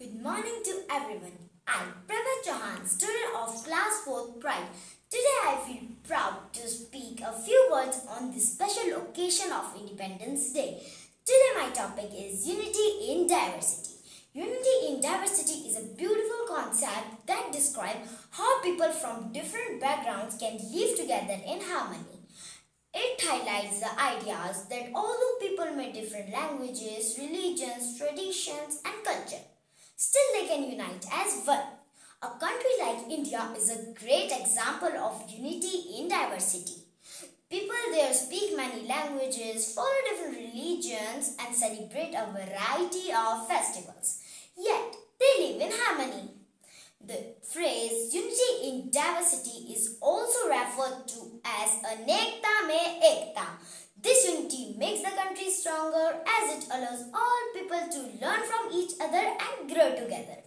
Good morning to everyone. I'm Prabha Chauhan, student of Class 4th Pride. Today I feel proud to speak a few words on this special occasion of Independence Day. Today my topic is Unity in Diversity. Unity in diversity is a beautiful concept that describes how people from different backgrounds can live together in harmony. It highlights the ideas that although people may different languages, religions, traditions, and culture, still they can unite as one. A country like India is a great example of unity in diversity. People there speak many languages, follow different religions, and celebrate a variety of festivals. Yet, they live in harmony. The phrase unity in diversity is also referred to as Anekta Mein Ekta. This unity makes the country stronger as it allows all people to learn from each other and grow together.